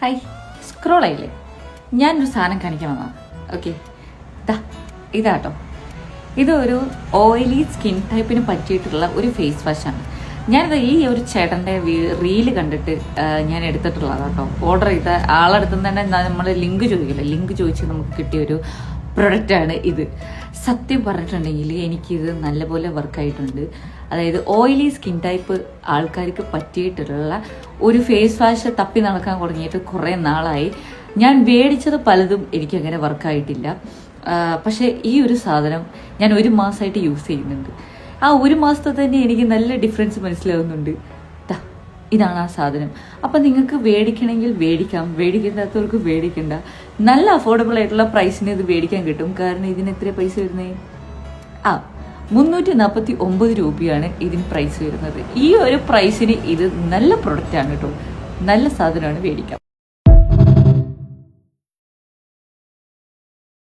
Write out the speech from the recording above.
Hi, scroll ആയില്ലേ? ഞാനൊരു സാധനം കാണിക്കണമെന്നാണ്. ഓക്കെ, ഇതാട്ടോ. ഇതൊരു ഓയിലി സ്കിൻ ടൈപ്പിന് പറ്റിയിട്ടുള്ള ഒരു ഫേസ് വാഷാണ്. ഞാനിത് ഈ ഒരു ചേട്ടൻ്റെ റീല് കണ്ടിട്ട് ഞാൻ എടുത്തിട്ടുള്ളതാണ് കേട്ടോ. ഓർഡർ ചെയ്ത ആളെടുത്തു തന്നെ നമ്മൾ ലിങ്ക് ചോദിക്കില്ല, ലിങ്ക് ചോദിച്ച് നമുക്ക് കിട്ടിയൊരു പ്രൊഡക്റ്റാണ് ഇത്. സത്യം പറഞ്ഞിട്ടുണ്ടെങ്കിൽ എനിക്കിത് നല്ലപോലെ വർക്കായിട്ടുണ്ട്. അതായത് ഓയിലി സ്കിൻ ടൈപ്പ് ആൾക്കാർക്ക് പറ്റിയിട്ടുള്ള ഒരു ഫേസ് വാഷ് തപ്പി നടക്കാൻ തുടങ്ങിയിട്ട് കുറേ നാളായി. ഞാൻ മേടിച്ചത് പലതും എനിക്കങ്ങനെ വർക്കായിട്ടില്ല. പക്ഷേ ഈ ഒരു സാധനം ഞാൻ 1 മാസമായിട്ട് യൂസ് ചെയ്യുന്നുണ്ട്. ആ 1 മാസത്തെ തന്നെ എനിക്ക് നല്ല ഡിഫറൻസ് മനസ്സിലാവുന്നുണ്ട്. ഇതാണ് ആ സാധനം. അപ്പം നിങ്ങൾക്ക് മേടിക്കണമെങ്കിൽ മേടിക്കാം, മേടിക്കേണ്ടാത്തവർക്ക് മേടിക്കണ്ട. നല്ല അഫോർഡബിൾ ആയിട്ടുള്ള പ്രൈസിന് ഇത് മേടിക്കാൻ കിട്ടും. കാരണം ഇതിന് എത്ര പൈസ വരുന്നത്? 349 രൂപയാണ് ഇതിന് പ്രൈസ് വരുന്നത്. ഈ ഒരു പ്രൈസിന് ഇത് നല്ല പ്രൊഡക്റ്റാണ് കേട്ടോ, നല്ല സാധനമാണ്, മേടിക്കാം.